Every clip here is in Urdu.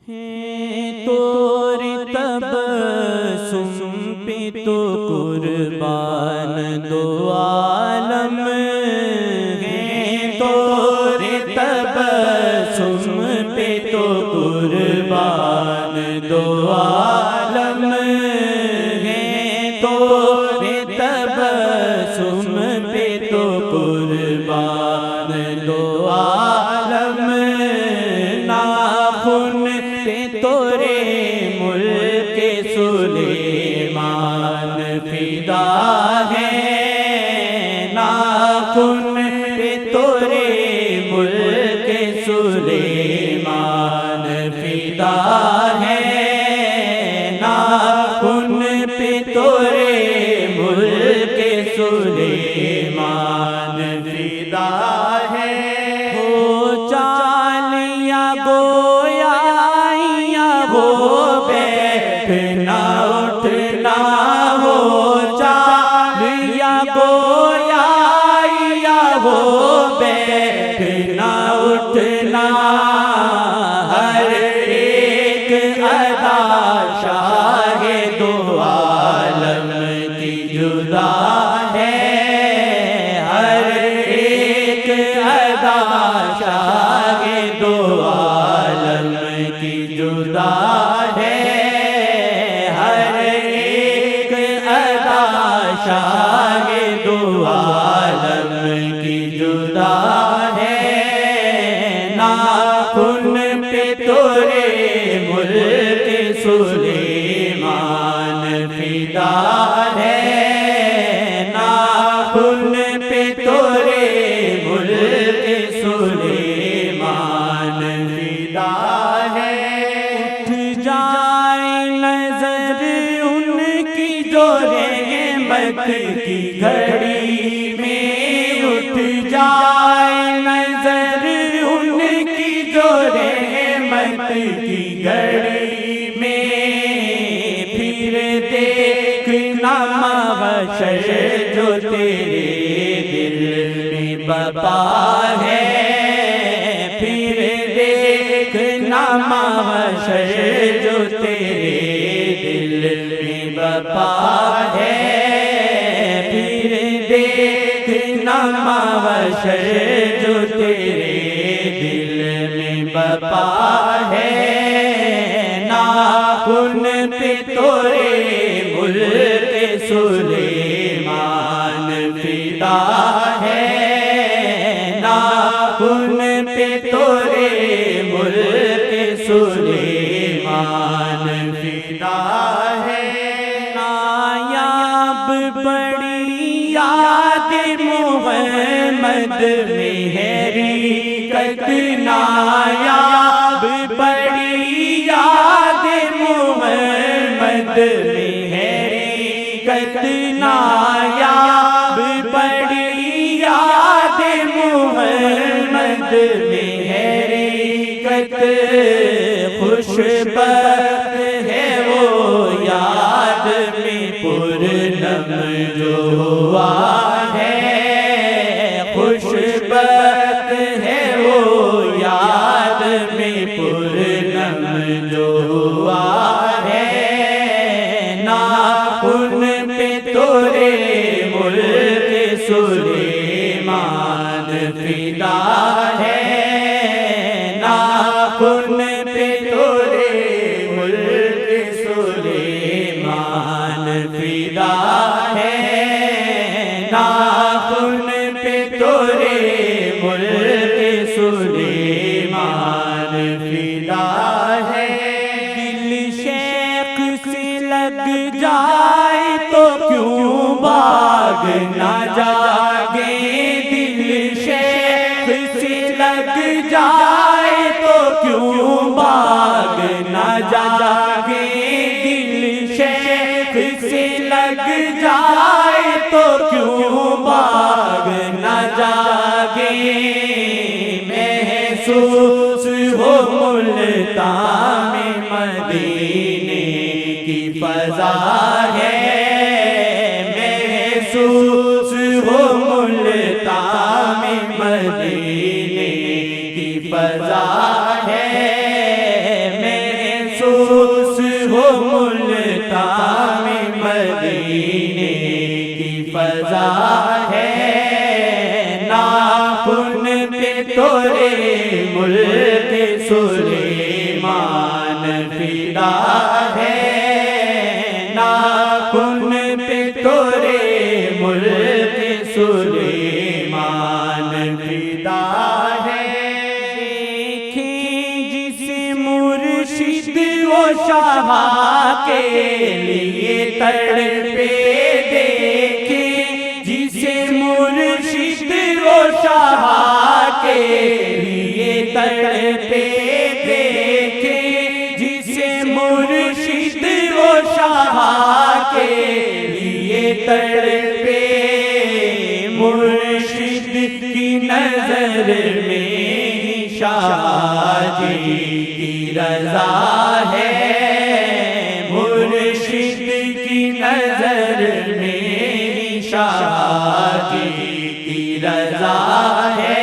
تور تبسم پہ تو قربان دو عالم ہیں، تور تبسم پہ تو قربان دو عالم ہیں، تور تبسم پہ تو قربان دو عالم، ناخن پہ تورے ملک سلیمان فدا ہے، ناخن پہ تورے ملک سلیمان فدا ہے، ناخن پہ تورے ملک سلیمان فدا ہے، ہو چال یا گویا یا ہو بیٹھنا اٹھنا، ہو چال یا گویا یا ہو بیٹھنا اٹھنا، ہر ایک ادا شاہ دو عالم کی جدا ہے، ہر ایک ادا شاہ دو عالم کی جدا ہے، ہر ایک ادا شاہ دو عالم کی جدا ہے، ناخن پہ تورے ملک سلیمان فدا ہے، ناخن پہ تورے ملک سلیمان فدا ہے، اٹھ جائے نظر ان کی جو رحمت کی گھڑی میں، اٹھ جائے نظر ان کی جو رحمت کی گھڑی میں، پھر دیکھنا محشر جو تیرے دل میں بپا ہے، پھر دیکھنا محشر جو تیرے دل میں بپا ہے، پھر دیکھنا محشر جو تیرے دل میں بپا ہے، ناخن پہ تورے ملک سلیمان فدا ہے، ناخن پہ تورے ملک سلیمان فدا ہے، نایاب بڑی یاد محمد میں ہے حقیقت، نایاب بڑی یاد محمد میں ہے حقیقت، نایاب بڑی یاد محمد میں ہے حقیقت، خوشبخت ہے وہ یاد میں پرنم جو ہوا ہے، خوشبخت ہے وہ یاد میں پرنم جو ہوا ہے، ناخن پہ تورے ملک سلیمان فدا ہے، ناخن پہ تورے ملک سلیمان فدا ہے، ناخن پہ تورے ملک سلیمان فدا ہے، دل شیخ سے لگ جائے تو کیوں باغ نہ جاگے، دل شیخ سے لگ جائے تو کیوں باغ نہ جاگے، دل شیخ سے لگ جائے تو کیوں باغ نہ جاگے، محسوس ہو ملتان میں مدینے کی فضا ہے، محسوس ہو ملتان میں مدینے کی فضا ہے، میں مدینے کی فضا ہے، ناخن پہ تورے ملک سلیمان فدا ہے، ناخن پہ تورے ملک سلیمان فدا ہے۔ مرشد و شاہ کے لیے تڑپے دیکھیں، جسے مرشد و شاہ کے لیے تڑپے دیکھیں، جسے مرشد و شاہ کے لیے تڑپے، مرشد کی نظر میں شاہ جی کی رضا ہے، مرشد کی نظر میں شاہ جی کی رضا ہے،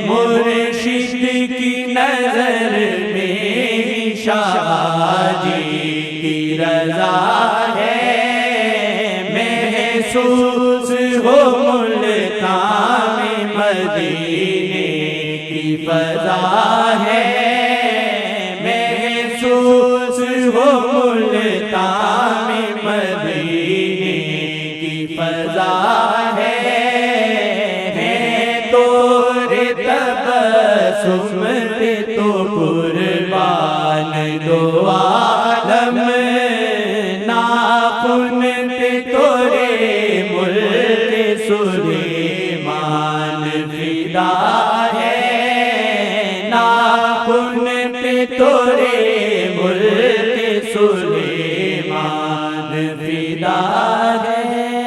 مرشد کی نظر میں شاہ جی کی رضا ہے۔ محسوس ہو ملتان میں مدینے کی فضا ہے، محسوس ہو ملتان میں مدینے کی فضا ہے، تورے تبسم پہ تو قربان دو عالم، ناخن پہ تورے ملک سلیمان فدا ہے، ناخن پہ تورے ملک سلیمان فدا ہے۔